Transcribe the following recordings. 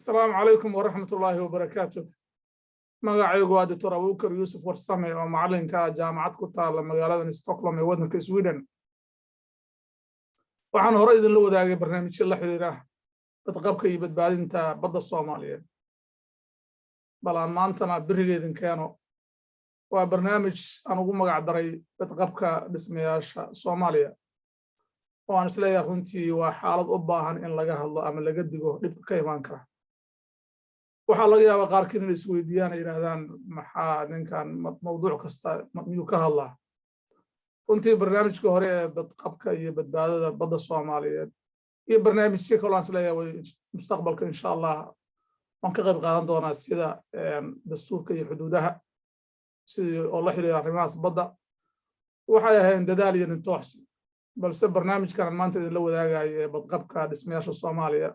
السلام عليكم ورحمة الله وبركاته. magacaygu waa Dr. Abuukar Yuusuf Warsame oo macalinka jaamacad ku taala magaalada Stockholm ee waddanka Sweden. Waxaan hore idin la wadaagay barnaamijyo la xiriira badqabka iyo badbaadinta badda Soomaaliyeed. Balaan maantana birigeedin keeno waa barnaamij aan ugu magac daray badqabka dhismayaasha Soomaaliya. oo aan isleeyahay runtii waa xaalad u baahan in laga hadlo ama laga digo dhibka ka imaan kara. waxaa laga yaabaa qaarkiin inay isweydiiyaan ay yidhaahdaan maxaa ninkan mawduuc kasta miyuu ka hadlaa. runtii barnaamijka hore ee badqabka iyo badbaadada badda Soomaaliyeed iyo barnaamijyo kale aan isleeyahay mustaqbalka insha Allah waan ka qayb qaadan doonaa sida dastuurka iyo xuduudaha sidii oo la xiriira arrimahaas badda. waxay ahayn dadaal iyo nintooxsi balse barnaamijkan maanta idin la wadaagayo ee badqabka dhismayaasha Soomaaliya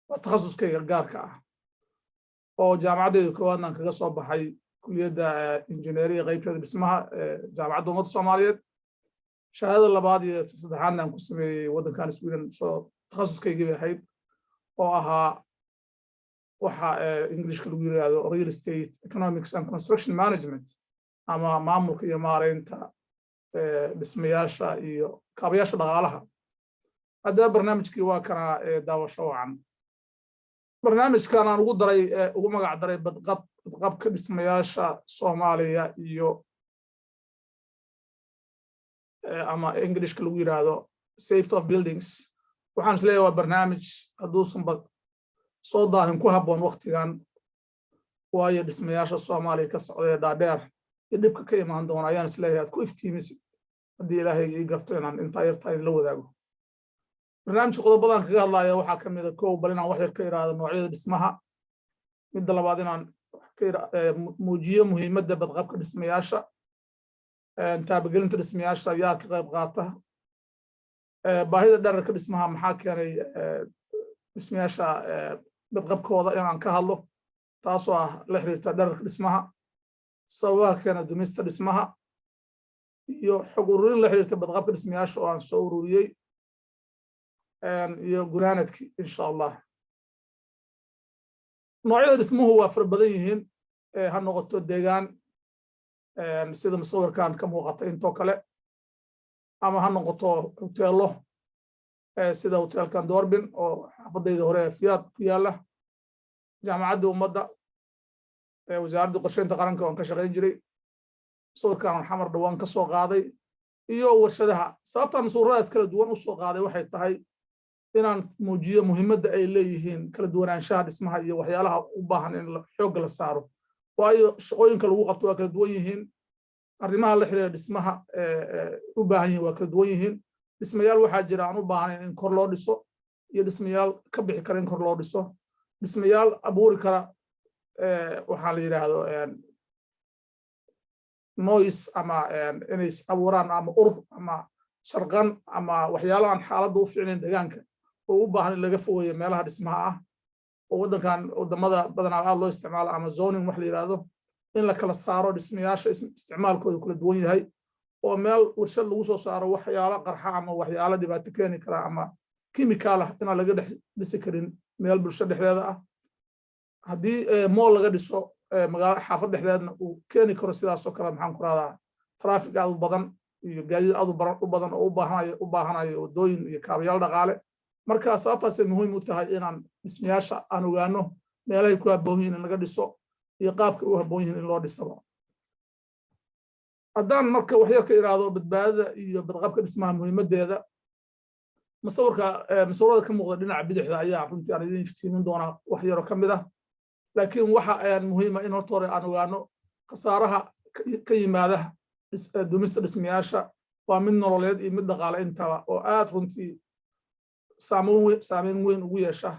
waa takhasuskayga gaarka ah oo jaamacadda koowaad aan kaga soo baxay kulliyadda injineeriga qaybteeda dhismaha jaamacadda ummadda Soomaaliyeed. shahaadada labaad iyo saddexaadna aan ku sameeyay waddankan Sweden soo takhasuskaygii ahayd oo ahaa waxa Englishka lagu yiraahdo real estate economics and construction management ama maamulka iyo maareynta dhismayaasha iyo kaabayaasha dhaqaalaha. hadda barnaamijkii waa kana daawasho wacan. barnaamijkan aan ugu magac daray badqabka dhismayaasha Soomaaliya iyo ama Englishka lagu yiraahdo safety of buildings. waxaan isleeyahay waa barnaamij hadduusan soo daahin ku habboon waqtigan waayo dhismayaasha Soomaaliya ka socda dhaadheer iyo dhibka ka imaan doona ayaan isleeyahay aad ku iftiimisid haddii Ilaahay ii garto inaan intaa yartaa in la wadaago. barnaamijka qodobadan kaga hadlaya waxaa ka mid ah koow bal inaan wax yar ka iraado noocyada dhismaha. midda labaad inaan muujiyo muhiimadda badqabka dhismayaasha taabagelinta dhismayaasha ayaa ka qayb qaata. baahida dhererka dhismaha maxaa keenay dhismayaasha badqabkooda inaan ka hadlo taasoo ah la xiriirta dhererka dhismaha sababaha keena dumista dhismaha iyo xog ururin la xiriirta badqabka dhismayaasha oo aan soo ururiyey iyo gunaanadkii insha Allah. noocyada dhismuhu waa fara badan yihiin ha noqoto deegaan sida musawirkan ka muuqata intoo kale ama ha noqoto hoteelo sida hoteelkan Doorbin oo xaafadayda hore Fiyaad ku yaala jaamacadda ummadda wasaaradda qorsheynta qaranka oo ka shaqeyn jiray sawirkan xamar dhawaan ka soo qaaday iyo warshadaha. sababtan suuradaas kala duwan u soo qaaday waxay tahay inaan muujiyo muhiimadda ay leeyihiin kala duwanaanshaha dhismaha iyo waxyaalaha u baahan in xoog la saaro waayo shaqooyinka lagu qabto waa kala duwan yihiin. arrimaha la xiriira dhismaha u baahan yihiin waa kala duwan yihiin. dhismayaal waxaa jira aan u baahnayn in kor loo dhiso iyo dhismayaal ka bixi kara in kor loo dhiso. dhismayaal abuuri kara waxaa la yiraahdo noise ama inay abuuraan ama urf ama sharqan ama waxyaalo aan xaaladda u fiicnayn deegaanka oo u baahan in laga fogeeyo meelaha dhismaha ah oo waddankan wadamada badanaa aad loo isticmaalo ama zoning wax la yiraahdo in la kala saaro dhismayaasha isticmaalkooda kala duwan yahay oo meel warshad lagu soo saaro waxyaalo qarxa ama waxyaalo dhibaato keeni kara ama chemical ah inaan laga dhisi karin meel bulsho dhexdeeda ah. haddii mool laga dhiso magaalada xaafad dhexdeedna uu keeni karo sidaas oo kale maxaan ku radaa traffic aad u badan iyo gaadiid aad u badan oo u baahanayo wadooyin iyo kaabayaal dhaqaale. marka sababtaasay muhiim u tahay inaan dhismayaasha aan ogaano meelahay ku habboon yihiin in laga dhiso iyo qaabka u habboon yihiin in loo dhisaba. haddaan marka wax yar ka iraado badbaadada iyo badqabka dhismaha muhiimaddeeda musawirada ka muuqda dhinaca bidixda ayaa runtii aan idin iftiimin doonaa wax yaro ka mid ah. laakiin waxa aan muhiima in horta hore aan ogaano khasaaraha ka yimaada dumista dhismayaasha waa mid nololeed iyo mid dhaqaale intaba oo aad runtii saameyn weyn ugu yeesha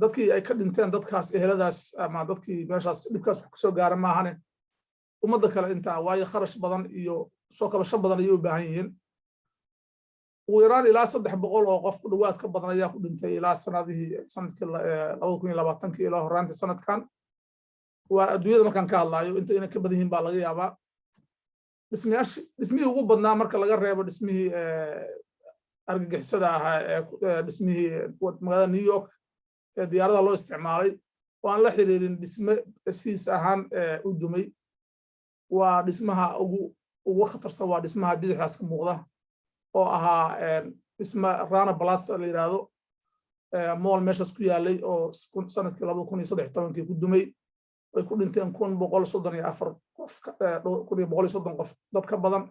dadkii ay ka dhinteen dadkaas eheladaas ama dadkii meeshaas dhibkaas wax kasoo gaara maahane ummadda kale intaa waayo kharash badan iyo soo kabasho badan ayay u baahan yihiin. ugu yaraan ilaa 300 oo qof dhawaad ka badan ayaa ku dhintay ilaa sanadkii 2020 ilaa horaantii sanadkan. waa adduunyada markaan ka hadlayo inta inay ka badan yihiin baa laga yaabaa. dhismihii ugu badnaa marka laga reebo dhismihii argagixisada ahaa dhismihii magaalada New York diyaaradaha loo isticmaalay waan la xiriirin dhisme siis ahaan u dumay waa dhismaha ugu khatarsan waa dhismaha bidixaas ka muuqda oo ahaa dhisma Rana Plaza la yiraahdo mool meeshaas ku yaalay oo sanadkii 2013 ku dumay way ku dhinteen 134 qof 130 qof dad ka badan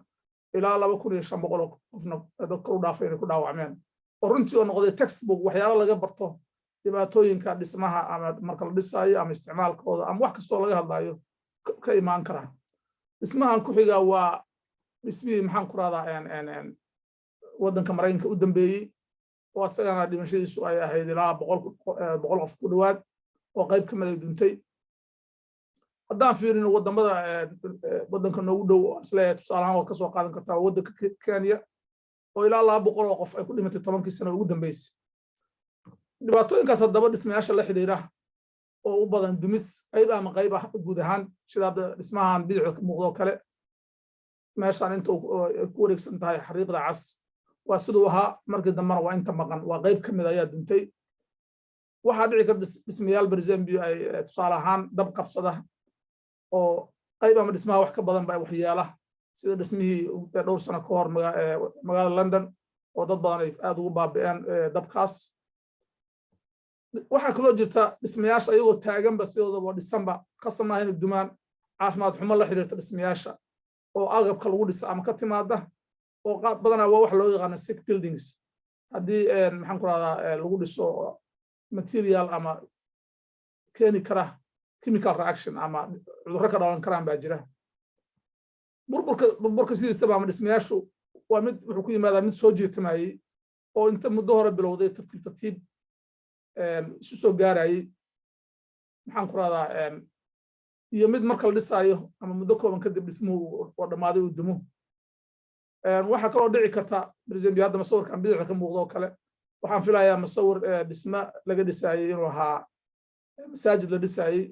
ilaa 2500 qofna dadka u dhaafay inay ku dhaawacmeen oo runtii oo noqday textbook waxyaalo laga barto dhibaatooyinka dhismaha ama marka la dhisayo ama isticmaalkooda ama wax kastoo laga hadlayo ka imaan kara dhismahan ku xiga waa dhismihii maxaan ku radaa waddanka Mareykanka u dambeeyay oo asagana dhimashadiisu ay ahayd ilaa 100 qof ku dhawaad oo qayb ka mid ah duntay haddaan fiirino waddanka noogu dhow isla tusaalahan oo ka soo qaadan kartaa waddanka Kenya oo ilaa 200 qof ay ku dhimatay 10 sano ugu dambeysay dhibaatooyinkaas haddaba dhismayaasha la xiriira oo u badan dumis qayb guud ahaan sida dhismahan bidixda ka muuqdo kale meeshaan inta ku wareegsan tahay xariiqda cas waa sidoo ahaa markii dambana waa inta maqan waa qayb ka mid ayaa duntay waxaa dhici karta dhismayaal Barzambio ay tusaale ahaan dab qabsada oo qayb ama dhismaha wax ka badan ba waxyeela sida dhismihii dhowr sano ka hor magaalada London oo dad badan ay aad ugu baabi'een dabkaas waxaa kaloo jirta dhismayaasha ayagoo taaganba sidoodaba dhisanba qasama inay dumaan caafimaad xumo la xiriirta dhismayaasha oo agabka lagu dhisa ama ka timaada oo qaab badanaa waa wax loo yaqaan sick buildings haddii maxaan ku radaa lagu dhiso material ama keeni kara chemical reaction ama cudurro ka dhalan karaan baa jira burburka sidiisaba ama dhismayaashu waa mid wuxuu ku yimaadaa mid soo jiitamayay oo inta muddo hore bilowday tartiib isu soo gaarayay maxaan ku radaa iyo mid marka la dhisaayo ama muddo kooban kadib dhismuhu oo dhammaaday uu dumo waxaa kaloo dhici karta Barzambio hadda masawirkan bidixda ka muuqdo kale waxaan filayaa masawir dhisma laga dhisaayay inuu ahaa masaajid la dhisaayay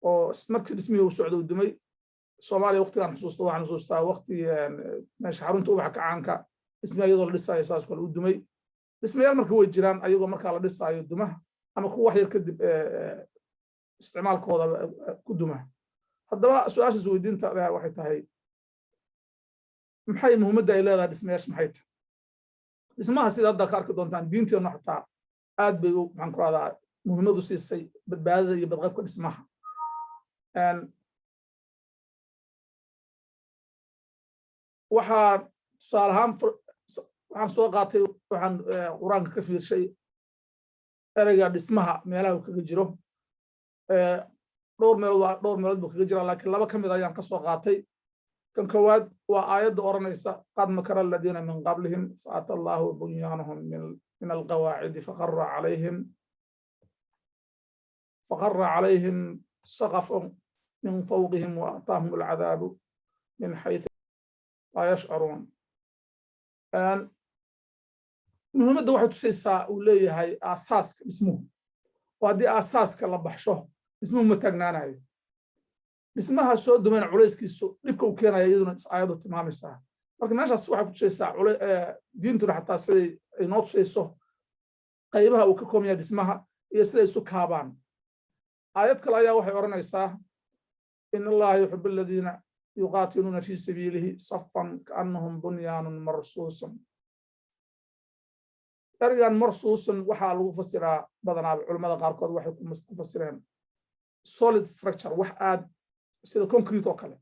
oo markii dhismihii uu socdo uu dumay Soomaaliya waqtigan waxaan xusuustaa waqtigii meesha xarunta ubaxa kacaanka dhismaha iyadoo la dhisaayo saas kale uu dumay dhismayaal marka way jiraan ayagoo markaa la dhisaayo duma ama ku wax yar kadib isticmaalkooda ku duma haddaba su'aashaas weydiinta waxay tahay maxay muhiimadda ay leedahay dhismayaasha maxay tahay dhismaha sida hadda ka arki doontaan diinteenu xataa aad bay maxaan ku radaa muhiimad u siisay badbaadada iyo badqabka dhismaha waxaan tusaale ahaan waxaan soo qaatay waxaan quraanka ka fiirshay ereyga dhismaha meelaha uu kaga jiro dhowr meelood buu kaga jira laakiin laba ka mid ayaan ka soo qaatay kan koowaad waa aayadda oranaysa qad makara alladina min qablihim faata allahu bunyaanahum min alqawaacidi faqarra calayhim saqafun min fawqihim wa ataahum alcadaabu min xayثu laa yashcuruun muhiimadda waxay tusaysaa uu leeyahay aasaaska dhismuhu oo haddii aasaaska la baxsho dhismuhu ma taagnaanayo dhismaha soo dumayna culayskiisu dhibka uu keenaya iyaduna aayaddu tilmaamaysaa marka meeshaas waxay ku tusaysaa diintuna xataa siday ay noo tusayso qaybaha uu ka kooban yahay dhismaha iyo siday isu kaabaan aayad kale ayaa waxay odhanaysaa in allaha yuxibu aladiina yuqaatiluuna fii sabiilihi safan kaannahum bunyaanun marsuusun ergan marsuusun waxaa lagu fasiraa badanaaba culimmada qaarkood waxay ku fasireen solid structure wax aad sida concrete oo kale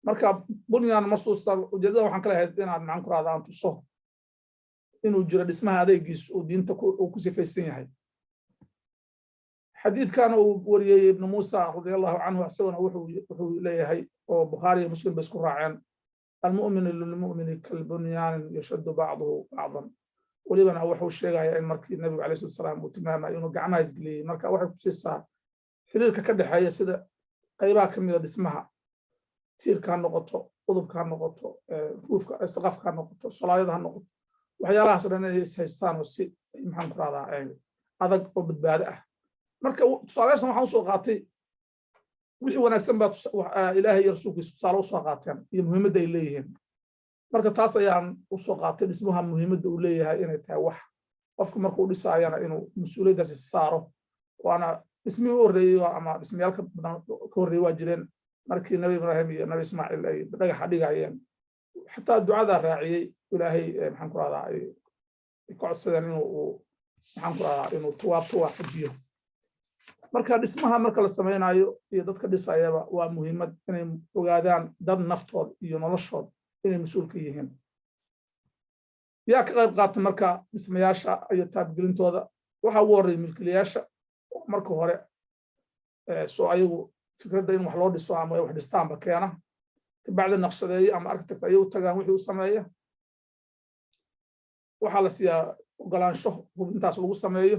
marka bunyaan marsuusta ujeedada waxaan ka lahayd inaad maxaan ku radaa aan tuso inuu jiro dhismaha adeegiisu uu diinta uu ku sifaysan yahay xadiidkan uu wariyey ibnu muusa radiyallahu canhu isaguna wuxuu leeyahay oo bukhaari iyo muslim bay isku raaceen almu'minu lilmu'mini kalbunyaanin yashaddu bacduhu bacdan welibana wuxuu sheegayaa in markii nabigu calayhi salatu wasalaam uu tilmaamayo inuu gacmaha isgeliyey marka waxay kusiisaa xiriirka ka dhexeeya sida qaybaha ka mida dhismaha tiirka ha noqoto udubka ha noqoto ruufka saqafka ha noqoto solaayada ha noqoto waxyaalahaas dhan inay is haystaan oo si maxaan ku radaa adag oo badbaado ah marka tusaalayaashan waxaan usoo qaatay wixii wanaagsan baa ilaahay iyo rasuulkiisa tusaale usoo qaateen iyo muhiimadda ay leeyihiin marka taas ayaan usoo qaatay dhismaha muhiimadda uu leeyahay inay tahay wax qofku markuu dhisaayana inuu mas-uuliyaddaasi saaro waana dhismihii u horreeyey ama dhismayaalka badan ka horreeyey waa jireen markii nabi ibraahim iyo nabi ismaaciil ay dhagaxa dhigayeen xataa ducada raaciyey ilaahay maxaan ku rahdaa ay ka codsadeen inuu maxaan ku rahdaa inuu tawaabto waafajiyo marka dhismaha marka la samaynayo iyo dadka dhisayaba waa muhiimad inay ogaadaan dad naftood iyo noloshood inay mas'uul ka yihiin yaa ka qayb qaata marka dhismayaasha iyo taabgelintooda waxaa ugu horreeyay milkiilayaasha marka hore soo ayagu fikradda in wax loo dhiso ama wax dhistaanba keena kabacdi naqshadeeye ama architect ayay u tagaan wixii u sameeya waxaa la siiyaa ogolaansho hubintaas lagu sameeyo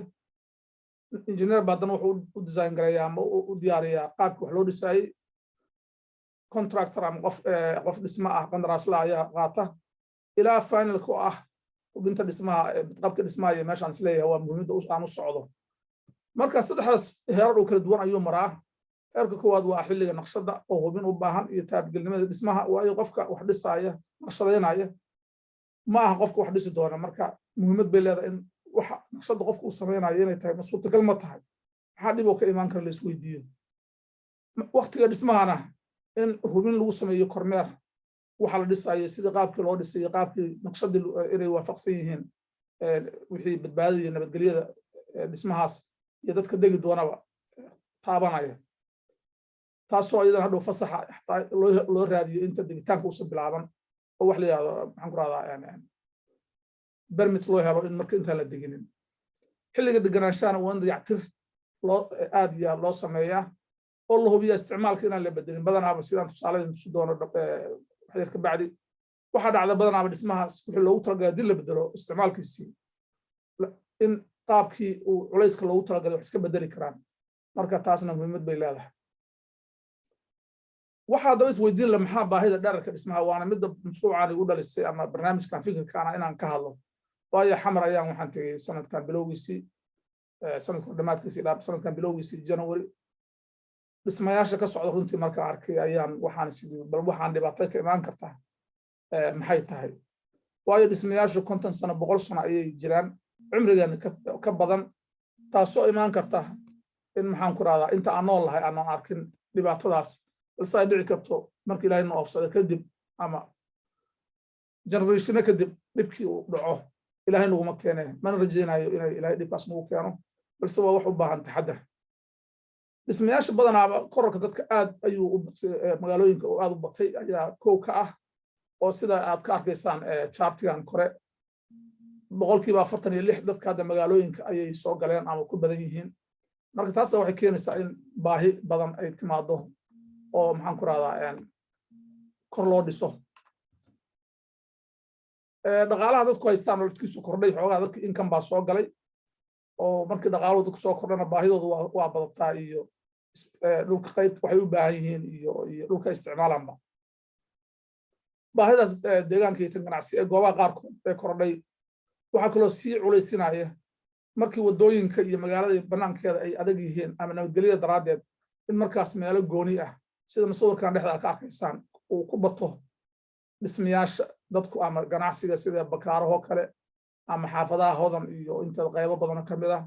injineer baa haddana wuxuu u design gareeyaa ama u diyaariyaa qaabkii wax loo dhisaayey contractor ama qof dhisma ah qandaraasla ayaa qaata ilaa finalka oo ah hubinta dhismaha qabka dhismaha iyo meeshaan isleeyahay waa muhiimadda aan u socdo marka saddexdaas heerar oo kala duwan ayuu maraa heerka koowaad waa xilliga naqshada oo hubin u baahan iyo taabgelnimada dhismaha waayo qofka wax dhisaaya naqshadaynaya ma aha qofka wax dhisi doona marka muhiimad bay leedahay in waxa naqshada qofka uu samaynayo inay tahay suurtagal ma tahay maxaa dhib oo ka imaan kara la isweydiiyo waqtiga dhismahana in hubin lagu sameeyo kormeer waxa la dhisayo sida qaabkii loo dhisay qaabkii naqshadii inay waafaqsan yihiin wixii badbaadada iyo nabadgelyada dhismahaas iyo dadka degi doonaba taabanaya taasoo iyadana hadhow fasaxa xataa loo raadiyo inta degitaanka uusan bilaaban oo wax la yidhahdo maxaan ku rahdaa bermit loo helo in marka intaan la deginin xilliga deganaanshahana waa in dayactir aad iyo aad loo sameeyaa oo la hubiya isticmaalka inaan la bedelin badanaaba sidaan tusaalada tusi doono waxyar ka bacdi waxaa dhacda badanaaba dhismahaas wixii loogu talagalay haddii la bedelo isticmaalkiisii in qaabkii uu culayska loogu talagalay wax iska bedeli karaan marka taasna muhiimad bay leedahay waxaa daba isweydiin la maxaa baahida dherarka dhismaha waana midda mashruucaan igu dhalisay ama barnaamijkan fikirkaana inaan ka hadlo waayo xamar ayaan waxaan tegey sanadkan bilowgiisii sanadkan dhammaadkiisii sanadkan bilowgiisii January dhismayaasha ka socda runtii markaan arkay ayaan waxaan sidii bal waxaan dhibaato ka imaan kartaa maxay tahay waayo dhismayaashu 50 sano 100 sano ayay jiraan cumrigan ka badan taasoo imaan karta in maxaan ku rahdaa inta aan nool lahay aan arkin dhibaatadaas balse ay dhici karto markii ilaahay noo ofsado kadib ama generation kadib dhibkii uu dhaco ilaahay naguma keenay mana rajaynayo inay ilaahay dhibkaas nagu keeno balse waa wax u baahan taxaddar dhismayaasha badanaaba kororka dadka aad ayuu magaalooyinka aad u batay ayaa koow ka ah oo sida aad ka arkaysaan chartigan kore 46% dadka hadda magaalooyinka ayay soo galeen ama ku badan yihiin marka taas waxay keenaysaa in baahi badan ay timaado oo maxaan ku rahdaa kor loo dhiso dhaqaalaha dadku haystaan nololkiisu kordhay xoogaa dadka income baa soo galay oo markii dhaqaaluhu dadku soo kordhana baahidoodu waa badataa iyo dhulka qayb waxay u baahan yihiin iyo dhulka isticmaalanba baahidaas deegaanka iyo tan ganacsi ee goobaha qaarkood ee kordhay waxaa kaloo sii culaysinaya markii wadooyinka iyo magaalada banaankeeda ay adag yihiin ama nabadgelyada daraaddeed in markaas meelo gooni ah sida masawirkan dhexda ka arkaysaan uu ku bato dhismayaasha dadku ama ganacsiga sida bakaaraho kale ama xaafadaha hodan iyo inta qaybo badan ka mid ah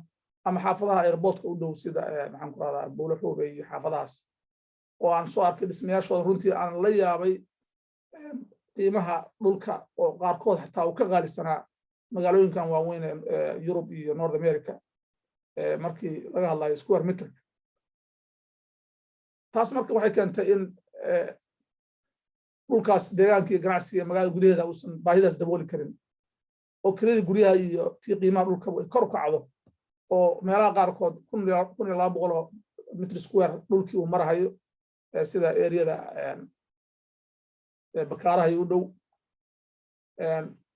ama xaafadaha airportka u dhow sida maxaan ku rahdaa buulaxooga iyo xaafadahaas oo aan soo arkay dhismayaashooda runtii aan la yaabay qiimaha dhulka oo qaarkood xataa uu ka qaalisanaa magaalooyinkan waaweyn ee Yurub iyo North America markii laga hadlayo square meter taas marka waxay keentay in dhulkaas deegaanka iyo ganacsiga magaalada gudaheeda uusan baahidaas dabooli karin oo kirada guryaha iyo tii qiimaha dhulka ay kor u kacdo oo meelaha qaarkood 1200 metr square dhulkii uu marahayo sida areada bakaaraha u dhow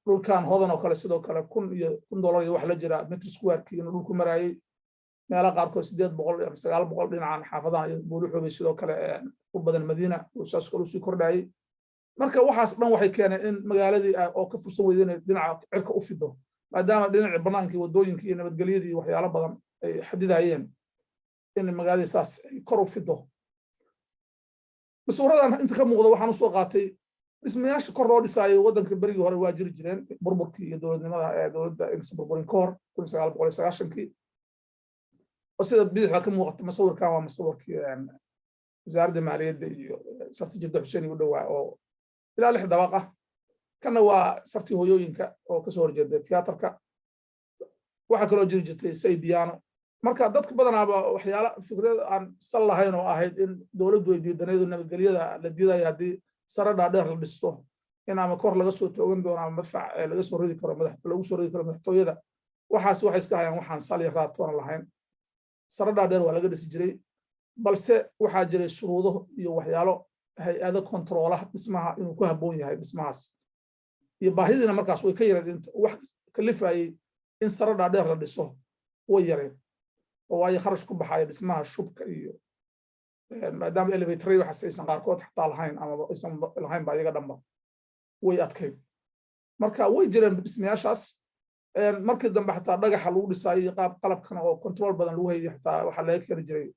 dhulkan hodan oo kale sidoo kale $1,000 iyo wax la jira metr square kii inuu dhulku marayay meelaha qaarkood 800 ama 900 dhinacan xaafadaha iyo buuluxoobay sidoo kale u badan Madiina oo saas kale sii kordhayay marka waxaas dhan waxay keeneen in magaaladii oo ka fursan weydeen dhinaca cirka u fido maadaama dhinaca banaanka wadooyinka iyo nabadgelyada iyo waxyaalo badan ay xadidayeen in magaaladii saas ay kor u fido mas'uuradan inta ka muuqda waxaan soo qaatay dhismayaasha kor loo dhisaayo wadanka berigii hore waa jiri jireen burburkii iyo dowladnimada dowladda insa burburin ka hor 1990kii sida bidixda ka muuqata masawirkan waa masawirkii wasaaradda maaliyadda iyo sarti jidda xuseen u dhowaa oo ilaa 6 dabaq ah kana waa sarti hooyooyinka oo ka soo horjeeda tiyaatarka waxa kaloo jiri jirtay saydiyaano marka dadka badanaaba waxyaalo fikrad aan sal lahayn oo ahayd in dawladdu ay diidanaydo nabadgelyada la diidayo haddii sare dhaadheer la dhisto in ama kor laga soo toogan doono ama madfac laga soo ridi karo lagu soo ridi karo madaxtooyada waxaas waxay iska hayaan waxaan sal iyo raatoona lahayn sare dhaadheer waa laga dhisi jiray balse waxaa jiray shuruudo iyo waxyaalo hay-ado kontroola dhismaha inuu ku habboon yahay dhismahaas iyo baahidiina markaas way ka yareed wax kalifayay in sare dhaadheer la dhiso way yareed oo waayo kharash ku baxaya dhismaha shubka iyo maadaama elevator waxa aysan qaarkood xataa lahayn ama aysan lahayn baa iyaga dhanba way adkayd marka way jireen dhismayaashaas markii dambe xataa dhagaxa lagu dhisaayo qalabkan oo control badan lagu hayay xataa waxa laga keli jiray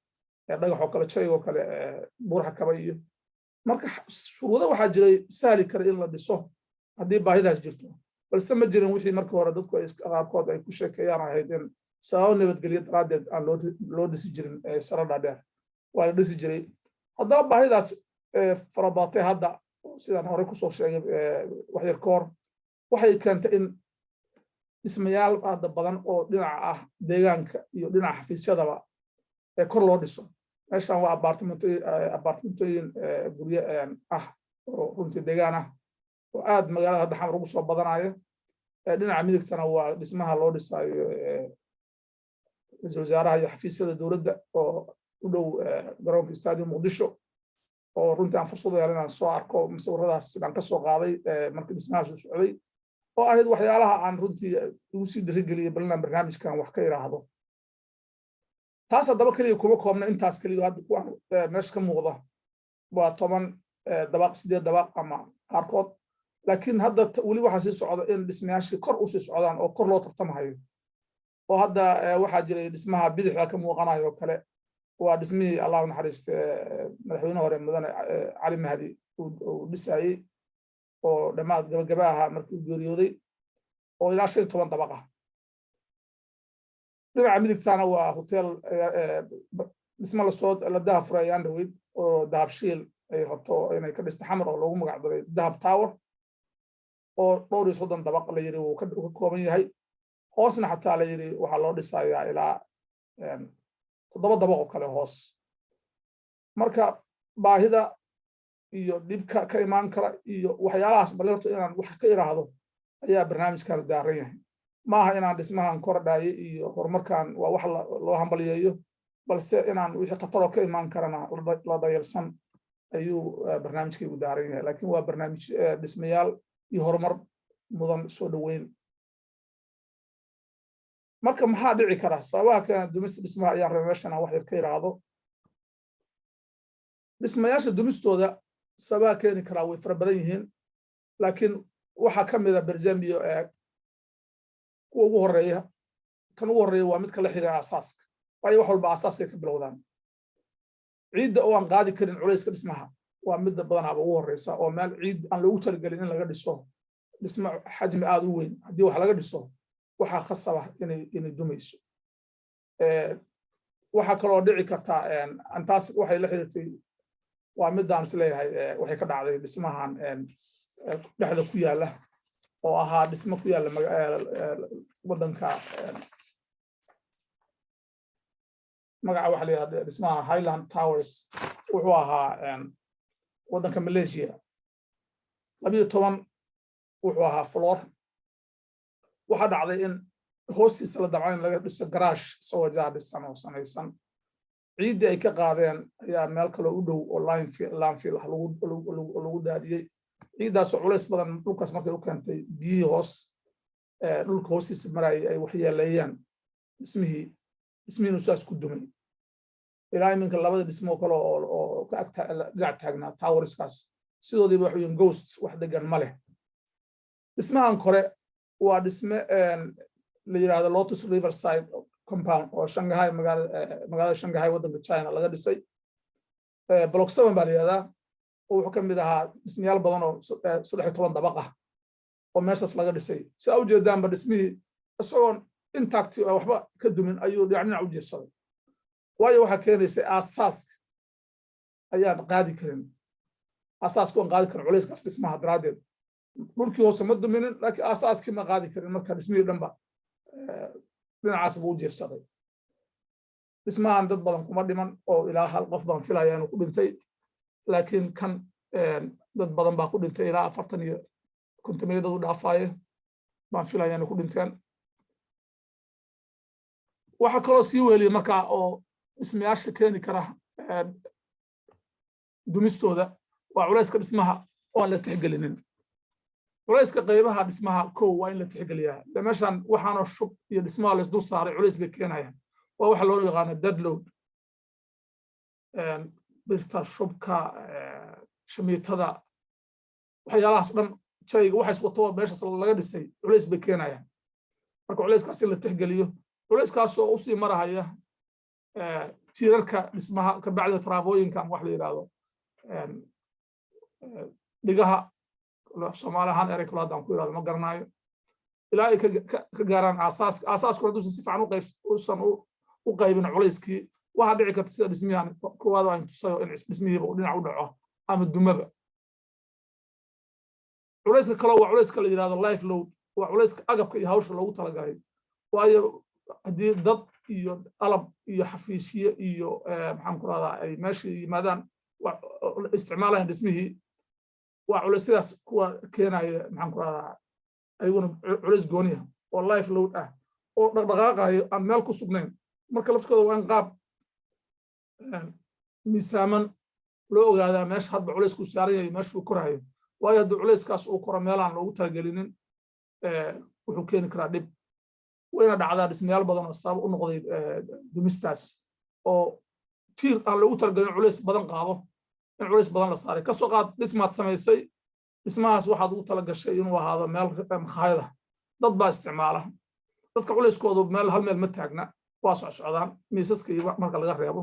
dhagax oo kale jay oo kale buurxa kaba iyo marka shuruudo waxaa jiray sahli kara in la dhiso haddii baahidaas jirto balse ma jirin wixii markii hore dadku ay qaarkood ay ku sheekeeyaan ahayd in sabab nabadgelyo daraadeed aan loo dhisi jirin sare dhaadheer waa la dhisi jiray haddaba baahidaas farabaatay hadda sidaan hore kusoo sheegay wax yar ka hor waxay keentay in dhismayaal hadda badan oo dhinaca ah deegaanka iyo dhinaca xafiisyadaba kor loo dhiso meeshan waa apartmentooyin guryo ah oo runtii deegaan ah oo aad magaalada hadda xamar ugu soo badanayo dhinaca midigtana waa dhismaha loo dhisaayo ra'iisul wasaaraha iyo xafiisyada dowladda oo u dhow garoonka stadium muqdisho oo runtii aan fursad u yeelan inaan soo arko musawiradaas sidaan ka soo qaaday markii dhismahaas u socday oo ahayd waxyaalaha aan runtii ugu sii dirigeliyay balinaan barnaamijkan wax ka iraahdo taas haddaba keliya kuma koobna intaas keliya hadda kuwaan meesha ka muuqda waa 10 dabaq 8 dabaq ama qaarkood laakiin hadda weli waxaa sii socda in dhismayaashii kor u sii socdaan oo kor loo tartamayo oo hadda waxaa jiray dhismaha bidixda ka muuqanayo kale waa dhismihii allah naxariiste madaxweyne hore mudane cali mahdi uu dhisayay oo dhammaad gabagaba ahaa markii uu geeriyooday oo ilaa 15 dabaq ah dhinaca midigtaana waa hotel dhismo la dahab furay ayaan dhaweyd oo dahabshiil ay rabto inay ka dhisto xamar oo loogu magac daray dahab tower oo 30 dabaq la yiri uu ka kooban yahay hoosna xataa la yiri waxaa loo dhisayaa ilaa 7 dabaq oo kale hoos marka baahida iyo dhibka ka imaan kara iyo waxyaalahaas balleerto inaan wax ka iraahdo ayaa barnaamijkan daaran yahay maaha inaan dhismahan kordhaayay iyo horumarkan waa wax loo hambaliyeeyo balse inaan wixii khatar ka imaan karana la dayalsan ayuu barnaamijkaygu daaran yahay laakiin waa barnaamij dhismayaal iyo horumar mudan soo dhaweyn marka maxaa dhici kara sababaha ka dumista dhismaha ayaan rabay meeshan wax yar ka iraahdo dhismayaasha dumistooda sababaha keeni karaa way fara badan yihiin laakiin waxaa ka mid ah berzambio kuwa ugu horeeya kan ugu horeeya waa midka la xiriira asaaska waayo wax walba asaaskay ka bilowdaan ciidda oo aan qaadi karin culayska dhismaha waa midda badanaaba ugu horeysa oo meel ciid aan loogu talagelin in laga dhiso dhismo xajmi aad u weyn haddii wax laga dhiso waxaa khasaba inay dumayso waxaa kaloo dhici kartaa antaas waxay la xiriirtay waa midaan is leeyahay waxay ka dhacday dhismahan dhexda ku yaala oo ahaa dhismo ku yaala waddanka magaca waxa la yidhahda dhismaha Highland Towers wuxuu ahaa waddanka Malaysia 12 wuxuu ahaa floor waxaa dhacday in hoostiisa la damcay in laga dhiso garaash soo jaadhisan oo samaysan ciidii ay ka qaadeen ayaa meel kale u dhow oo landfill lagu daadiyey ciidaas oo culays badan dhulkaas markay u keentay biyihii hoos dhulka hoostiisa marayay ay waxyeeleeyeen dhismihiinu saas ku dumay ilaa iminka labada dhismo kale oo ka dhinac taagnaa towerskaas sidoodiiba wax weyn ghost wax degan ma leh dhismahan kore waa dhisme la yiraahdo Lotus Riverside compound oo Shanghai magaalada Shanghai waddanka China laga dhisay block 7 baa la yiraahdaa oo wuxuu ka mid ahaa dhismayaal badan oo 13 dabaq ah oo meeshaas laga dhisay si ujeedaanba dhismihii isagoon intact waxba ka dumin ayuu dhinac u jeesaday waayo waxaa keenaysay aasaaska ayaan qaadi karin aasaaska aan qaadi karin culayskaas dhismaha daraadeed dhulkii hoose ma duminin laakiin aasaaskii ma qaadi karin marka dhismihii dhanba dhinacaas buu jiirsaday dhismahan dad badan kuma dhiman oo ilaa hal qof baan filaya inuu ku dhintay laakiin kan dad badan baa ku dhintay ilaa 40 iyo 50 dad u dhaafaaye baan filaya inay ku dhinteen waxa kaloo sii weeliye markaa oo dhismayaasha keeni kara dumistooda waa culayska dhismaha oo aan la tixgelinin culayska qaybaha dhismaha kow waa in la tixgeliyaa meeshan waxaana shub iyo dhismaha la isdul saaray culays bay keenayaan waa waxa loo yaqaano dead load birta shubka shamiitada waxyaalahaas dhan shayga waxa iswato meeshaas laga dhisay culays bay keenayaan marka culayskaas in la tixgeliyo culayskaas oo u sii marahaya tiirarka dhismaha ka bacda taraabooyinkan wax la yiraahdo dhigaha Soomaalihan eray kala hadaan ku yiraahdo ma garanayo ilaa ay ka gaaraan aasaaska hadduu si fiican u qaybin culayskii waxa dhici karta sida dhismiyahan kuwaad aan tusayo in dhismihiiba uu dhinac u dhaco ama dumaba culayska kale waa culayska la yiraahdo life load waa culayska agabka iyo hawsha loogu talagalay waayo haddii dad iyo alab iyo xafiisyo iyo maxaan ku radaa ay meesha yimaadaan isticmaalayaan dhismihii waa culaysyadaas kuwa keenaya maxaan ku radaa ayaguna culays gooniya oo life load ah oo dhaqdhaqaaqayo aan meel ku sugnayn marka laftooda waa in qaab miisaaman loo ogaadaa meesha hadba culaysku saaran yahay meeshuu korayo waayo haddii culayskaas uu koro meelaan loogu talagelinin wuxuu keeni karaa dhib wayna dhacdaa dhismayaal badan oo sabab u noqday dumistaas oo tiir aan loogu talagelin culays badan qaado in culays badan la saaray kasoo qaad dhismaad samaysay dhismahaas waxaad ugu talagashay inuu ahaado meel makhaayada dad baa isticmaala dadka culayskoodu meel hal meel ma taagna waa socdaan miisaska iyo marka laga reebo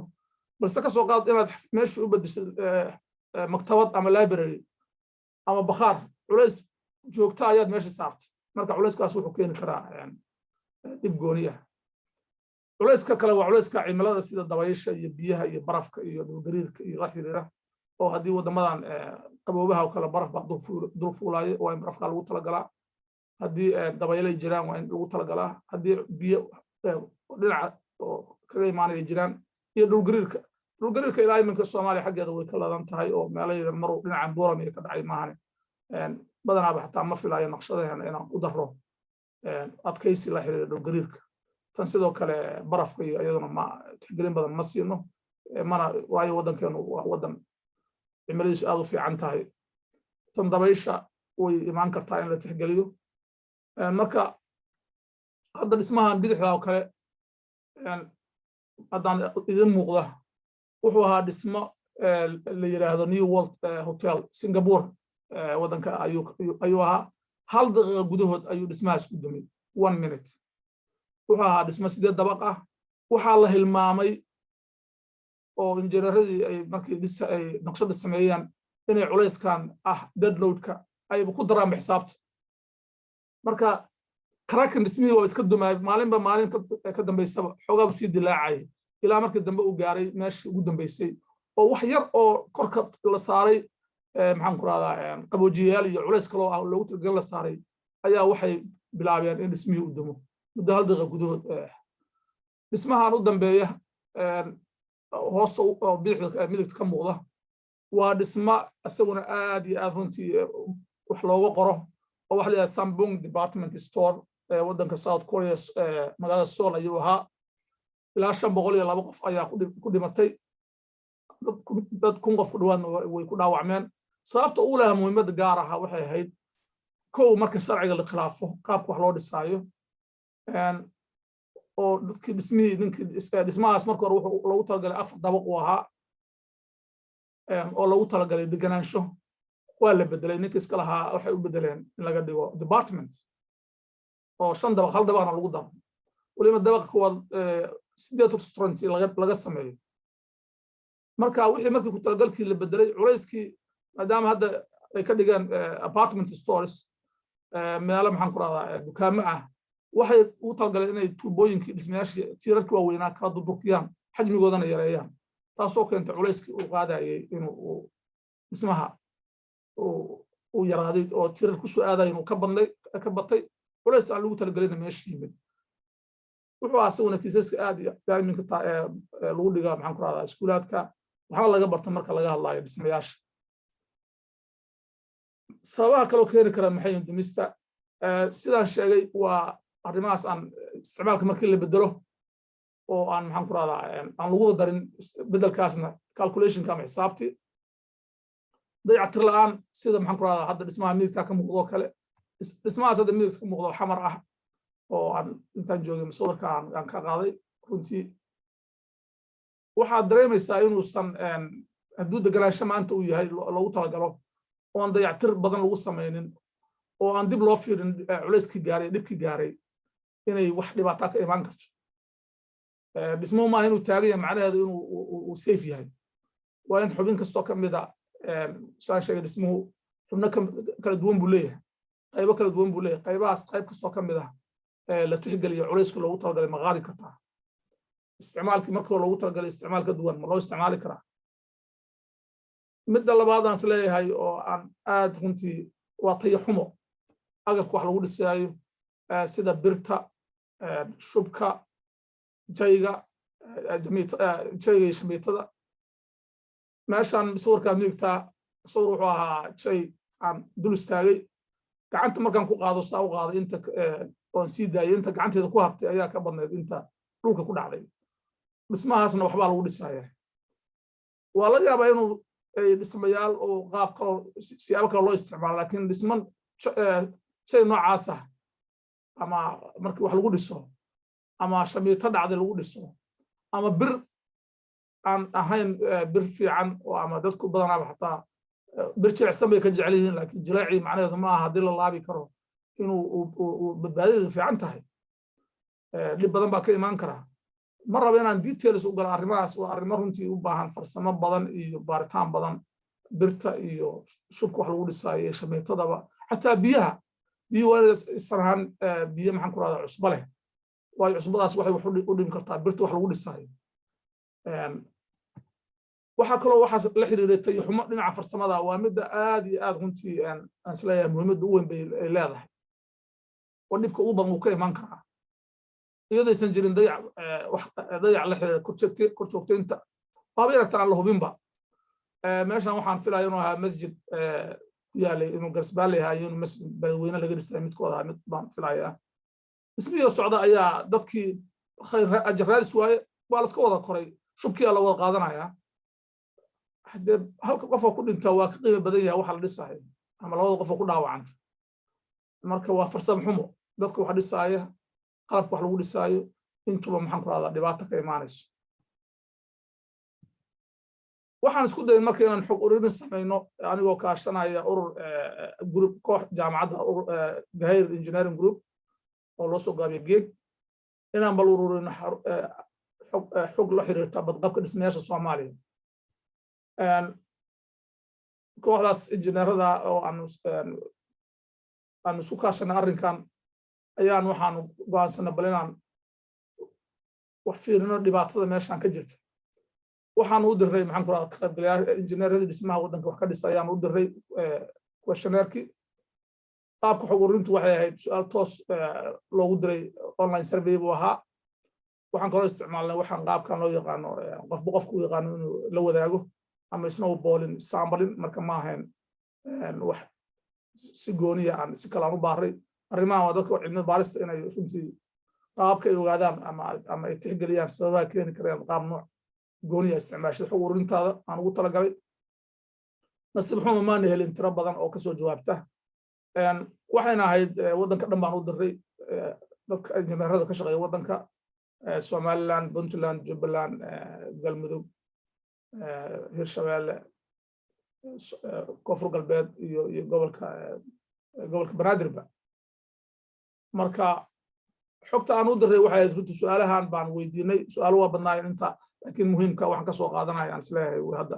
balse kasoo qaad inaad meesha u bedeshay maktabad ama library ama bakhaar culays joogta ayaad meesha saartay marka culayskaas wuxuu keeni karaa dhib gooni ah culayska kale waa culayska cimilada sida dabaysha iyo biyaha iyo barafka iyo dhulgariirka iyo la xiriira oo haddii wadamadan qaboobaha oo kale baraf baa dul fuulaayo waa in barafka lagu talagalaa haddii dabaylay jiraan waa in lagu talagalaa haddii biyo dhinaca oo kaga imaanaya jiraan iyo dhulgariirka ilaa iminka Soomaaliya xaggeeda way ka ladan tahay oo meelo yar mar dhinaca Boorame ka dhacay maahan badanaaba xataa ma filayo naqshadaheena inaan u daro adkaysi la xiriira dhulgariirka tan sidoo kale barafka iyo iyaduna ma tixgelin badan ma siino mana waayo wadankeenu waa wadan cimiladiisu aad u fiican tahay tan dabaysha way imaan kartaa in la tixgeliyo marka hadda dhismahan bidixda oo kale haddaan idin muuqda wuxuu ahaa dhismo la yiraahdo New World Hotel Singapore wadanka ayuu ahaa hal daqiiqo gudahood ayuu dhismahaas ku dumay 1 minute wuxuu ahaa dhismo 8 dabaq ah waxaa la hilmaamay oo injineeradii ay markii ay naqshada sameeyaan inay culayskan dead loadka ay ku daraan xisaabta marka karakan dhismihii waa iska dumay maalinba maalinta ka dambeysaba xogaa sii dilaacay ilaa markii dambe uu gaaray meeshii ugu dambeysay oo wax yar oo korka la saaray maxaan ku radaa qaboojiyaal iyo culays kale oo loogu talagalay la saaray ayaa waxay bilaabeen in dhismihii uu dumo muddo hal daqiiqo gudahood dhismahan u dambeeya hoosta oo midigta ka muuqda waa dhisma isaguna aad iyo aad runtii wax looga qoro oo wax la yiraahdo Sambung Department Store wadanka South Korea magaalada Seoul ayuu ahaa ilaa 502 qof ayaa ku dhimatay dad 1000 qof ku dhawaan way ku dhaawacmeen sababta uu lahaa muhiimad gaar ah waxay ahayd kow marka sharciga la khilaafo qaabka wax loo dhisaayo oo dadkii dhismahaas marka hore wuxuu loogu talagalay 4 dabaq u ahaa oo loogu talagalay deganaansho waa la bedelay ninkii iska lahaa waxay u bedeleen in laga dhigo department oo 5 dabaq hal dabaqna lagu daro waliba dabaq kuwa 8 restaurant laga sameeyo marka wixii markii ku talagalkii la bedelay culayskii maadaama hadda ay ka dhigaan apartment stores meelo maxaan ku radaa dukaamo ah waxay u talgaleen inay tuubooyinkii dhismayaashii tiirarkii waaweynaa kala durdurkiyaan xajmigoodana yareeyaan taasoo keentay culayskii uu qaadayay inuu dhismaha uu yaraaday oo tirar ku soo aaday inuu ka batay culays aan lagu talagelin meesha yimid wuxuu asaguna kiisaska aad daa'iminka lagu dhigaa maxaan ku radaa iskuulaadka waxaa laga barta marka laga hadlayo dhismayaasha sababaha kaloo keeni kara maxay yihiin dumista sidaan sheegay waa arrimahaas aan isticmaalka markii la bedelo oo aan maxaan ku radaa aan lagu darin bedelkaasna calculationka ama xisaabtii dayactir la'aan sida maxaan ku radaa hadda dhismaha midigta ka muuqdo kale dhismahaas hadda midigta ka muuqdo xamar ah oo aan intaan joogay masawirka aan ka qaaday runtii waxaad dareemaysaa inuusan hadduu deganaansho maanta uu yahay loogu talagalo oo aan dayactir badan lagu samaynin oo aan dib loo fiirin culayskii gaaray dhibkii gaaray inay wax dhibaataa ka imaan karto dhismuhu maaha inuu taagan yahay macnaheedu inuu safe yahay waa in xubin kastoo ka mid a saan sheegay dhismuhu xubno kala duwan buu leeyahay qaybo kala duwan buu leeyahay qaybahaas qayb kastoo ka mid ah la tixgeliyo culayska loogu talagalay ma qaadi kartaa isticmaalkii markii loogu talagalay isticmaal ka duwan ma loo isticmaali karaa midda labaadaan is leeyahay oo aan aad runtii waa tayo xumo agabka wax lagu dhisaayo sida birta shubka jayga iyo shamiitada meeshaan sawirkaa midigtaa sawir wuxuu ahaa jay aan dul istaagay gacanta markaan ku qaado saa u qaaday inta oon sii daayay inta gacanteeda ku hartay ayaa ka badnayd inta dhulka ku dhacday dhismahaasna waxbaa lagu dhisaya waa laga yaabaa inuu dhismayaal oo qaab kaloo siyaabo kale loo isticmaalo laakiin dhisman shay noocaas ah ama markii wax lagu dhiso ama shamiito dhacday lagu dhiso ama bir aan ahayn bir fiican oo ama dadku badanaaba xataa bir jilicsan bay ka jecel yihiin laakiin jileecii macnaheedu ma aha haddii la laabi karo inuu badbaadada fiican tahay dhib badan baa ka imaan karaa ma rabo inaan details u galo arrimahaas waa arrimo runtii u baahan farsamo badan iyo baaritaan badan birta iyo shubka wax lagu dhisaayo iyo shamiitadaba xataa biyuhu waa isarhaan biyo maxaan ku rahdaa cusbo leh waayo cusbadaas waxay wax u dhimi kartaa birta wax lagu dhisaayo waxaa kaloo waxaas la xiriiray tayo xumo dhinaca farsamada waa midda aad iyo aad runtii aan isleeyahay muhiimadda u weyn bay leedahay oo dhibka ugu badan uu ka imaan karaa iyadaysan jirin dayac la xiriira korjoogteynta waaba yaragtaan aan la hubinba meeshan waxaan filaya inuu ahaa masjid ku yaalay inuu garsbaale ahayo inuu masjid badweyne laga dhisay midkooda ahaa mid baan filaya dhismihii socda ayaa dadkii khayr ajar raadis waaye waa laska wada koray shubkii la wada qaadanaya haddee halka qofoo ku dhinta waa ka qiimo badan yahay waxa la dhisayo ama labada qofoo ku dhaawacanta marka waa farsamo xumo dadka wax dhisaaya qalabka wax lagu dhisaayo intuba maxaan ku rahdaa dhibaato ka imaanayso waxaan isku dayay marka inaan xog ururin samayno anigoo kaashanaya urur group koox jaamacadda Gahayr Engineering Group oo loo soo gaabiyo geeg inaan bal ururino xog la xiriirta badqabka dhismayaasha Soomaaliya kooxdaas injineerada oo aan isku kaashanay arrinkan ayaan waxaan go'aansanay bal inaan wax fiirino dhibaatada meeshaan ka jirta waxaan u diray maxaan ku rahdaa ka qaybgalayaasha injineerada dhismaha waddanka wax ka dhisa ayaan u diray questionnaire-kii qaabka xog ururintu waxay ahayd su'aal toos loogu diray online survey buu ahaa waxaan kaloo isticmaalnay waxaan qaabkan loo yaqaano qofba qofku u yaqaano inuu la wadaago ama snowballing sampling marka ma ahayn wax si gooniya aan si kale aan u baaray arrimahan waa dadka cilmi baarista inay runtii qaabka ay ogaadaan ama ay tixgeliyaan sababaha keeni kareen qaab nooc gooniya isticmaashada xog ururintaada aan ugu talagalay nasiib xumo maana helin tiro badan oo kasoo jawaabta waxayna ahayd waddanka dhan baan u diray dadka injineerada ka shaqeeya waddanka Somaliland Puntland Jubbaland Galmudug Hirshabeelle Koonfur Galbeed iyo gobolka Banaadirba marka xogta aan u diray waxay ahayd runtii su'aalahan baan weydiinay su'aalo waa badnaayeen inta laakiin muhiimka waxaan ka soo qaadanaya aan isleeyahay hadda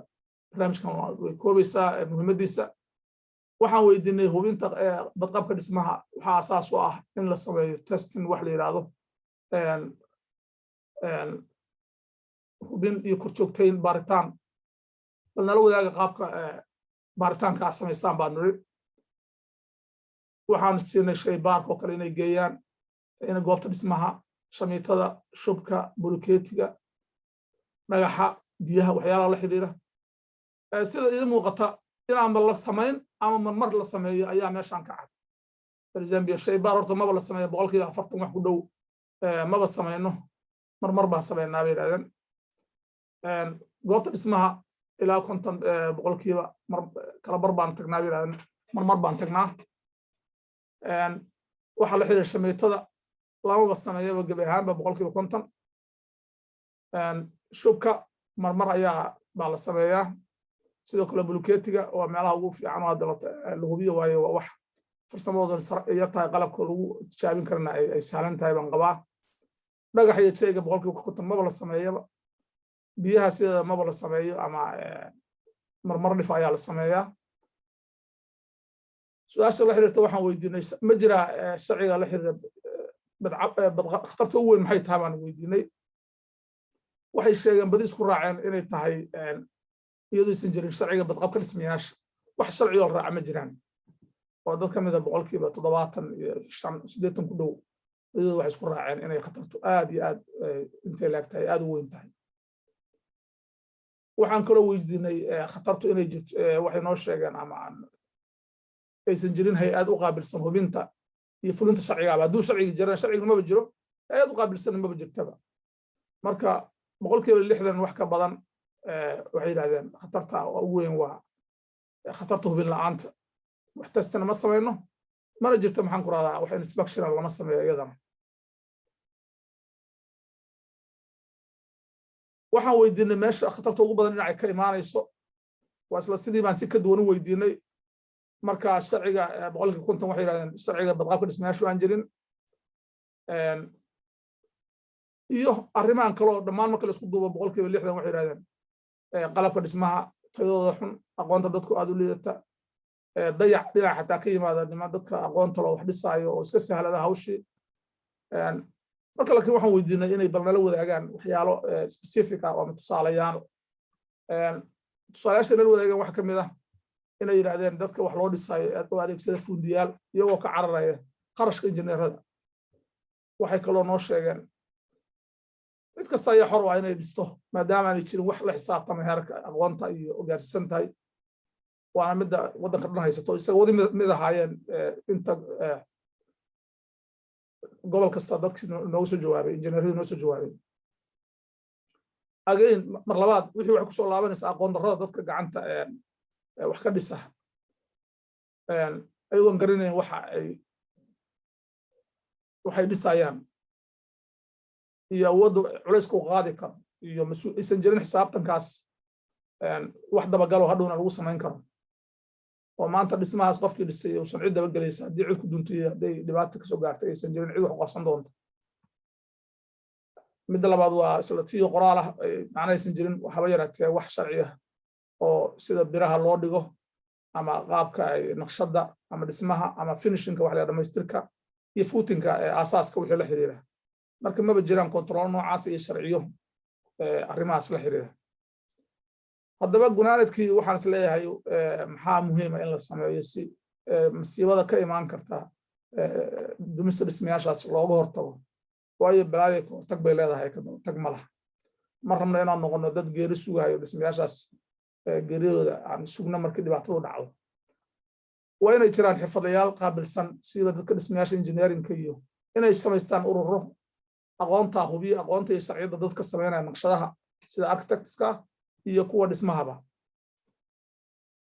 barnaamijkan way koobaysaa muhiimadiisa waxaan weydiinay hubinta badqabka dhismaha waxaa asaas u ah in la sameeyo testing wax la yiraahdo hubin iyo korjoogtayn baaritaan bal nala wadaaga qaabka baaritaanka aad samaystaan baan niri waxaan siinay shaybaarkoo kale inay geeyaan in goobta dhismaha shamiitada shubka bulkeetiga dhagaxa biyaha waxyaalaha la xiriira sida idin muuqata inaan la samayn ama marmar la sameeyo ayaa meeshaan ka cad Zambia shaybaar horta maba la sameeyo 40% wax ku dhow maba samayno marmar baan sameynaa bay yiraahdeen goobta dhismaha ilaa 50% kala bar baan tagnaa bay yiraahdeen marmar baan tagnaa waxa la xiriira shamiitada laba sameeyaba gabi ahaanba 50% shubka marmar ayaa baa la sameeyaa sidoo kale bulkeetiga oo meelaha ugu fiican oo la hubiyo waayo wax farsamadooda iyo tahay qalabka lagu tijaabin karna ay sahlan tahay baan qabaa dhagax iyo jeega 50% maba la sameeyaba biyaha sida maba la sameeyo ama marmar dhif ayaa la sameeyaa su'aasha la xiriirta waxaan weydiinay ma jira sharciga la xiriira khatarta ugu weyn maxay tahay baan weydiinay waxay sheegeen badi isku raaceen inay tahay iyadoo aysan jirin sharciga badqabka dhismayaasha wax sharci oo raaca ma jiraan oo dad ka mid ah 75 ku dhow iyadoo waxay isku raaceen inay khatartu aad iyo aad intay laagtahay aad u weyn tahay waxaan kaloo weydiinay khatartu inay jirto waxay noo sheegeen ama aysan jirin hay'ad u qaabilsan hubinta iyo fulinta sharciga hadduu sharciga jiraan sharciga maba jiro hay'ad u qaabilsan maba jirtaba marka 60% wax ka badan waxay yiraahdeen khatarta ugu weyn waa khatarta hubin la'aanta wax testana ma sameeyno mana jirto maxaan ku raadaa wax inspection lama sameeyo iyadana waxaan weydiinay meesha khatarta ugu badan inay ka imaanayso waa isla sidii baan si ka duwan u weydiinay marka sharciga 50% waxay yiraahdeen sharciga badqabka dhismayaashu aan jirin iyo arrimahan kale oo dhammaan marka la isku duubo 60% waxay yiraahdeen qalabka dhismaha tayadooda xun aqoonta dadku aad u liidata dayac dhinaca xataa ka yimaada niman dadka aqoonta loo wax dhisaayo oo iska sahlada hawshii marka laakiin waxaan weydiinay inay bal nala wadaagaan waxyaalo specific ah oo tusaalayaal tusaalayaasha nala wadaagaan waxa ka mid ah inay yiraahdeen dadka wax loo dhisaayo oo adeegsada fundiyaal iyagoo ka cararaya qarashka injineerada waxay kaloo noo sheegeen mid kasta ayaa xor ah inay dhisto maadaama aanay jirin wax la xisaabtamay heerka aqoonta iyo gaarsiisan tahay waana midda waddanka dhan haysato isaga wadi mid ahaayeen inta gobol kasta dadkii noogu soo jawaabay injineeradu noo soo jawaabay again mar labaad wixii wax ku soo laabanaysa aqoon darrada dadka gacanta wax ka dhisa ayagoon garanayn waxay dhisayaan iyo awoodda culayska u qaadi karo iyo aysan jirin xisaabtankaas wax dabagalo hadhowna lagu samayn karo oo maanta dhismahaas qofkii dhisay uusan cid dabagelaysa haddii cid ku duntay hadday dhibaato kasoo gaartay aysan jirin cid wax u qabsan doonto midda labaad waa isla tiyo qoraal ah macna aysan jirin waxaba yaraatee wax sharci ah oo sida biraha loo dhigo ama qaabka naqshadda ama dhismaha ama finishingka wax la dhamaystirka iyo footingka aasaaska wixii la xiriira marka maba jiraan control noocaas iyo sharciyo arrimahaas la xiriira haddaba gunaanadkii waxaan is leeyahay maxaa muhiima in la sameeyo si masiibada ka imaan karta dumista dhismayaashaas looga hortago waayo balaaday ka hortag bay leedahay ka tag ma laha ma rabno inaan noqono dad geeri sugayo dhismayaashaas geeriyadooda aan sugna markii dhibaatadu dhacdo waa inay jiraan xirfadlayaal qaabilsan sida dadka dhismayaasha engineeringka iyo inay samaystaan ururo aqoonta hubiya aqoonta iyo sharciyada dadka sameynaya naqshadaha sida architectska iyo kuwa dhismahaba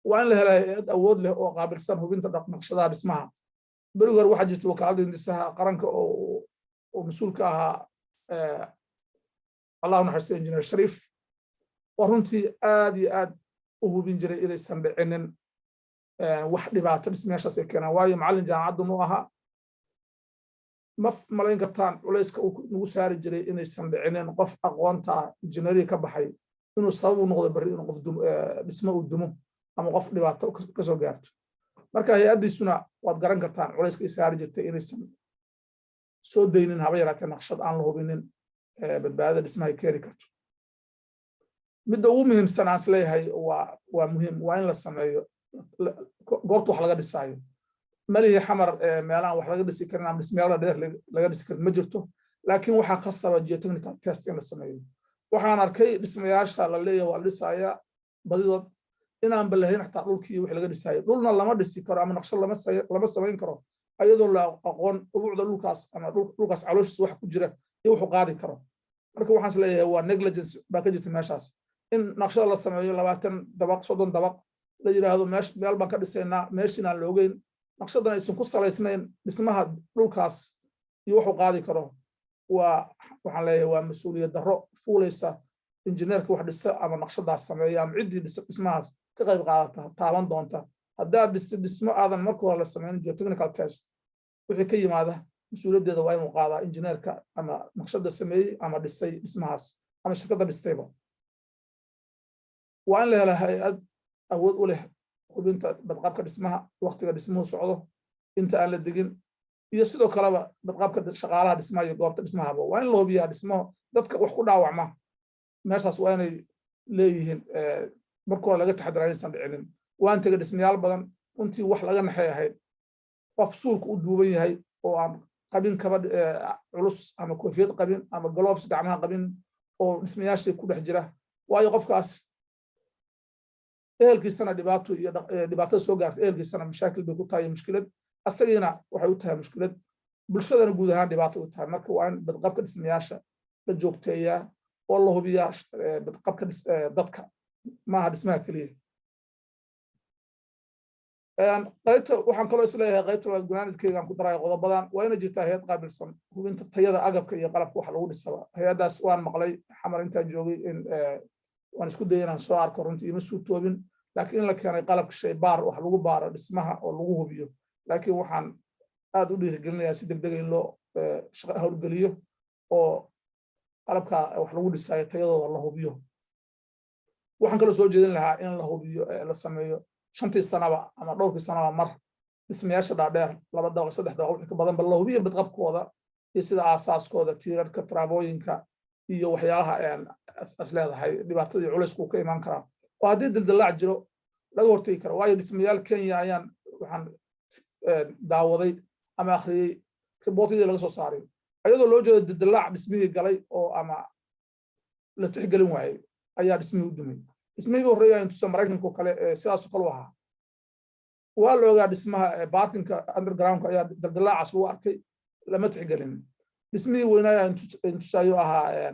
waa in la helaa hay'ad awood leh oo qaabilsan hubinta naqshadaha dhismaha beriga hore waxaa jirta wakaaladda hindisaha qaranka oo mas-uulka ahaa allah naxariisto injineer shariif oo runtii aad iyo aad u hubin jiray inaysan dhicinin wax dhibaato dhismayaashaas ay keenaan waayo macallin jaamacaddu mu ahaa ma malayn kartaan culayska uu nagu saari jiray inaysan dhicinin qof aqoonta injineeriga ka baxay inuu sabab u noqdo bari inuu qof dhismo uu dumo ama qof dhibaato ka soo gaarto marka hay'adiisuna waad garan kartaan culayska ay saari jirtay inaysan soo daynin haba yaraatee naqshad aan la hubinin badbaadada dhismaha ay keeni karto midda ugu muhiimsan aan isleeyahay waa muhiim waa in la sameeyo goobta wax laga dhisaayo malihi xamar meelahan wax laga dhisi karin ama dhismeyaal dheer laga dhisi karin ma jirto laakiin waxaa khasaba geotechnical test in la sameeyo waxaan arkay dhismayaasha la leeyahay waa la dhisaaya badidood inaan balahayn xataa dhulkii wax laga dhisaayo dhulna lama dhisi karo ama naqshad lama samayn karo ayadoo la aqoon ubuucda dhulkaas ama dhulkaas calooshiisa wax ku jira iyo wuxuu qaadi karo marka waxaan is leeyahay waa negligence baa ka jirta meeshaas in naqshada la sameeyo 20 dabaq 30 dabaq la yiraahdo meel baan ka dhisaynaa meeshiina aan la ogeyn naqshadan aysan ku salaysnayn dhismaha dhulkaas iyo wuxuu qaadi karo waxaan leeyahay waa mas'uuliyad darro fuulaysa injineerka wax dhisa ama naqshadaas sameeya ama ciddii dhismahaas ka qayb qaadata taaban doonta haddaad dhismo aadan marka hore la sameyn geotechnical test wixii ka yimaada mas'uuliyaddeeda waa inuu qaadaa injineerka ama naqshada sameeyey ama dhisay dhismahaas ama shirkadda dhistayba waa in la hela hay-ad awood u leh hubinta badqabka dhismaha waqtiga dhismuhu socdo inta aan la degin iyo sidoo kaleba badqabka shaqaalaha dhismaha iyo goobta dhismahaba waa in la hubiyaa dhismaha dadka wax ku dhaawacma meeshaas waa inay leeyihiin marka hore laga taxadiraa inaysan dhicinin waan tegay dhismayaal badan runtii wax laga naxay ahayd qof suulka u duuban yahay oo aan qabin kaba culus ama koofiyad qabin ama gloves gacmaha qabin oo dhismayaashii ku dhex jira waayo qofkaas ehelkiisana dhibaato soo gaartay ehelkiisana mashaakil bay ku tahay mushkilad asagiina waxay u tahay mushkilad bulshadana guud ahaan dhibaato u tahay marka waa in badqabka dhismayaasha la joogteeyaa oo la hubiyaa badqabka dadka maaha dhismaha keliya qaybta waxaan kaloo isleeyahay qaybta gunaanadkeygaan ku daraya qodobadan waa ina jirtaa hay-ad qaabilsan hubinta tayada agabka iyo qalabka wax lagu dhisaba hay-addaas waan maqlay xamar intaan joogay in waan isku dayay inaan soo arko runtii ima suurtoobin laakiin in la keenay qalabka shay baar wax lagu baaro dhismaha oo lagu hubiyo laakiin waxaan aad u dhiirigelinayaa si degdeg in loo howlgeliyo oo qalabka wax lagu dhisaayo tayadooda la hubiyo waxaan kaloo soo jeedin lahaa in la hubiyo la sameeyo 5 sanaba ama dhowrkii sanaba mar dhismayaasha dhaadheer 2 dabaq 3 dabaq wixii ka badan bal la hubiyo badqabkooda iyo sida aasaaskooda tiirarka traabooyinka iyo waxyaalaha as leedahay dhibaatadii culaysku ka imaan karaa oo haddii dildilaac jiro laga hortagi karo waayo dhismayaal Kenya ayaan waxaan daawaday ama akhriyay riboortadii laga soo saaray ayadoo loo jeedo dildilaac dhismihii galay oo ama la tixgelin waayay ayaa dhismihii u dumay dhismihii horreeya intuusan Maraykanka kale sidaas oo kale ahaa waa la ogaa dhismaha parkinka undergroundka ayaa dildilaacaas lagu arkay lama tixgelin dhismihii weynaa intuusayo ahaa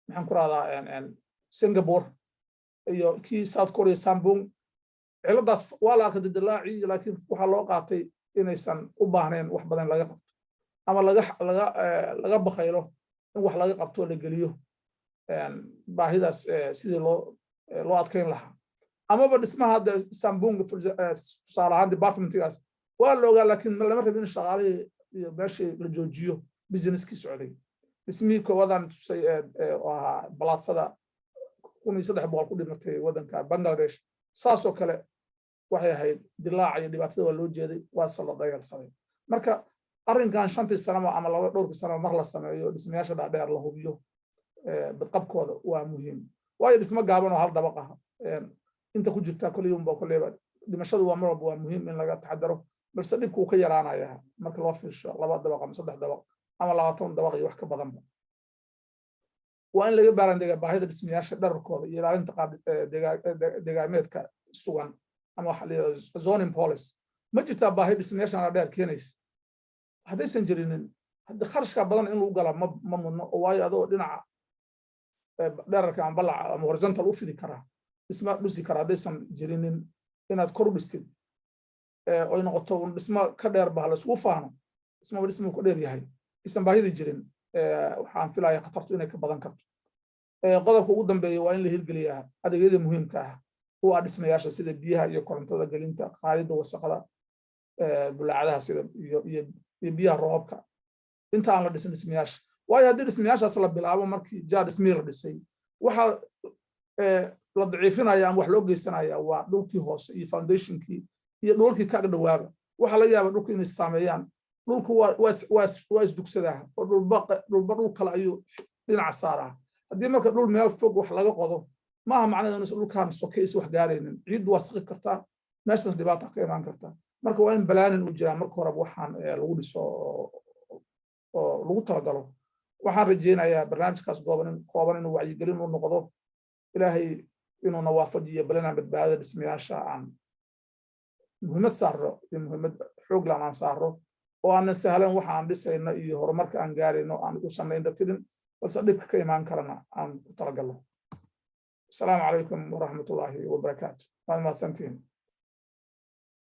maxaan ku raahdaa Singapore iyo kii South Korea Sambung ciladaas waa la arkay dildilaaci laakiin waxaa loo qaatay inaysan u baahnayn wax badan laga qabto ama laga baqaylo in wax laga qabto la geliyo baahidaas sidii loo adkeyn lahaa amaba dhismaha hadda Sambung tusaalahaan departmentigaas waa la ogaa laakiin lama rabin in shaqaalihii iyo meeshii la joojiyo businesskii socday dhismihii koowadan tusay oo ahaa balaadsada 1300 ku dhimatay waddanka Bangladesh saasoo kale waxay ahayd dilaac iyo dhibaatada waa loo jeeday waa sala dayalsaday marka arrinkan 5 sano ama dhowrkii sano mar la sameeyo dhismayaasha dhaadheer la hubiyo badqabkooda waa muhiim waayo dhismo gaaban oo hal dabaq ah inta ku jirta kuliyumba kulleeba dhimashadu waa mar walba waa muhiim in laga taxadaro balse dhibku uu ka yaraanaya marka loo fiirsho 2 dabaq ama 3 dabaq ama 20 dabaq iyo wax ka badanba waa in laga baarandegaa baahida dhismayaasha dhararkooda iyo ilaalinta deegaameedka sugan ama waxa la yiraahdo zoning policy ma jirtaa baahi dhismayaasha dhaadheer keenaysa haddaysan jirinin hadda kharashka badan in lagu gala ma mudno oo waayo adoo dhinaca dherarka ama balaca ama horizontal u fidi karaa dhisma dhusi karaa haddaysan jirinin inaad kor u dhistid oo noqoto dhisma ka dheer baa la isugu faano dhisma ku dheer yahay isan baahida jirin waxaan filayaa khatartu inay ka badan karto qodobka ugu dambeeya waa in la hirgeliyaa adeegyada muhiimka ah oo dhismayaasha sida biyaha iyo korontada gelinta qaadida wasaqada bulaacadaha sida iyo biyaha roobka inta aan la dhisin dhismayaasha waayo haddii dhismayaashaas la bilaabo markii dhismihii la dhisay waxaa la daciifinaya ama wax loo geysanaya waa dhulkii hoose iyo foundationkii iyo dhulkii ka dhawaaba waxa laga yaabaa dhulku inay saameeyaan dhulku waa isdugsadaa oo dhulba dhul kale ayuu dhinaca saaraa haddii marka dhul meel fog wax laga qodo maaha macnaheedu in dhulkaan sokeys wax gaaraynin ciiddu waa saqi kartaa meeshaas dhibaato ka imaan kartaa marka waa in balaanin uu jiraa marka horeba waxaan lagu dhiso oo lagu talagalo waxaan rajeynayaa barnaamijkaas kooban inuu wacyigelin u noqdo ilaahay inuu nawaafajiyo balanaan badbaadada dhismayaasha aan muhiimad saaro iyo muhiimad xoog laan aan saaro oo aan sahlan waxa aan dhisayno iyo horumarka aan gaarayno aan u sameeyno tidin balse dhibka ka imaan karana aan ku talagalno. Assalaamu calaykum waraxmatullaahi wabarakaatuh. Waa mahadsantihiin.